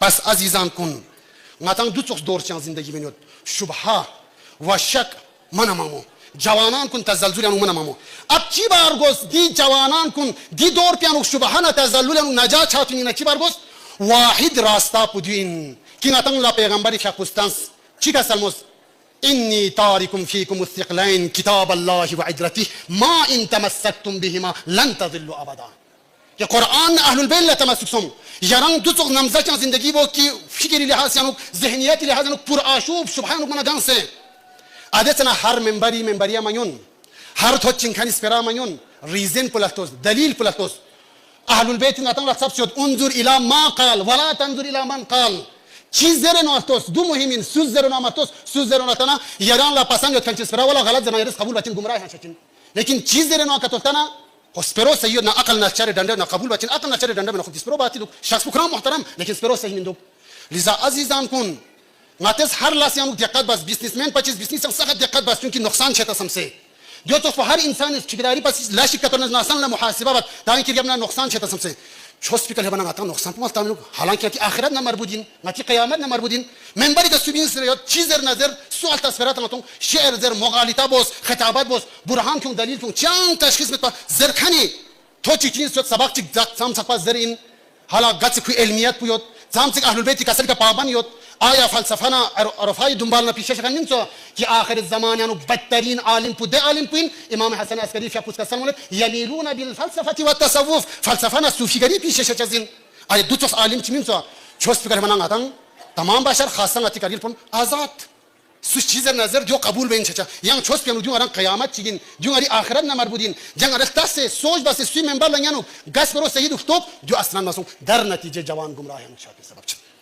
پس عزیزان کن ngatan du çok dor çan zindagi beniyor şubha ve şak manamamo javanan kun tazalzulan manamamo ab ki bargos di javanan kun di dor pianu şubhana tazallulan najat chatini ki bargos wahid rasta pudin ki ngatan la peygambari shakustans chika salmos inni tarikum fikum istiqlain kitab Allah ve idratihi ma in tamassaktum bihima lan tadillu abada कि कुरान अहलुल बैत ला तमस्सुक सोम यारंग दुचोक नमजा चां जिंदगी वो की फिक्री लिहाज से अनुक ज़हनियती लिहाज अनुक पुरआशूब सुभान अनुक मना गांग से आदेचना हर मेंबरिया मायून हर थोच चिंखानी स्पेरा मायून रीजन पुलक्तोस दलील पुलक्तोस अहलुल बैत नातंग लक्ष्य से उन्जुर इला मा काल वला तंजुर इला मन काल चीज़ें नोस्तोस दो मुहिमिन सुज़ेर नामतोस सुज़ेर नातना यारंग ला पसंद यो थंच स्पेरा वाला गलत जमा यरस कबूल बचिन गुमराह हैं शचिन लेकिन चीज़ें नो कतोलतना स्पेरो सही ना अकल ना चरे डंडे ना कबूल बचिन अकल ना चरे डंडे में खुद स्पेरो बाती लोग शख्स पुकराम मुहतरम लेकिन स्पेरो सही निंदो लिजा अजीजान कुन नातेस हर लासियान दिक्कत बस बिजनेसमैन 25 बिजनेस से सख्त दिक्कत बस क्योंकि नुकसान छेता समसे जो तो हर इंसान इस ठेकेदारी पर ला शिकत और नासन ला मुहासिबा बात ताकि कि अपना नुकसान छेता समसे छोस्पिकल है बना आता नुकसान तो मत लोग हालांकि कि आखिरत ना मरबूदिन ना कि क़यामत ना मरबूदिन मेंबरी का सुबीन से चीज़र नजर सुअल तस्वीरात ना तो शेर जर मुगालिता बोस खिताबत बोस बुरहान क्यों दलील क्यों चांग तशखीस में जरखानी थोची चीज तो सबक चिक जाम सकपा जरीन हाला गच खु इल्मियत पुयोत जाम चिक अहलुल बैत कसर का पाबन योत आया फलसफाना अरफाई दुंबालना पीछे शकन सो कि आखिर ज़मान यानी बदतरीन आलिम पुदे आलिम पिन इमाम हसन अस्करी फिया कुछ कसम यमीलून बिल फलसफती व तसव्वुफ फलसफाना सूफी गरी पीछे शकजिन आय दुचोस आलिम चिमिन सो छोस फिकर मना गातंग तमाम बशर खासन अति करगिल पन आजाद सुच चीज़ नजर जो कबूल बेन छचा yang छोस पियानु जो अरंग क़यामत चिगिन जो अरी आखिरत न मरबूदिन जंग अरस्ता से सोच बस सुई मेंबर लंयानु गस करो सही दुख्तो जो असलन मसू दर नतीजे जवान गुमराह है मुशाफिर सबक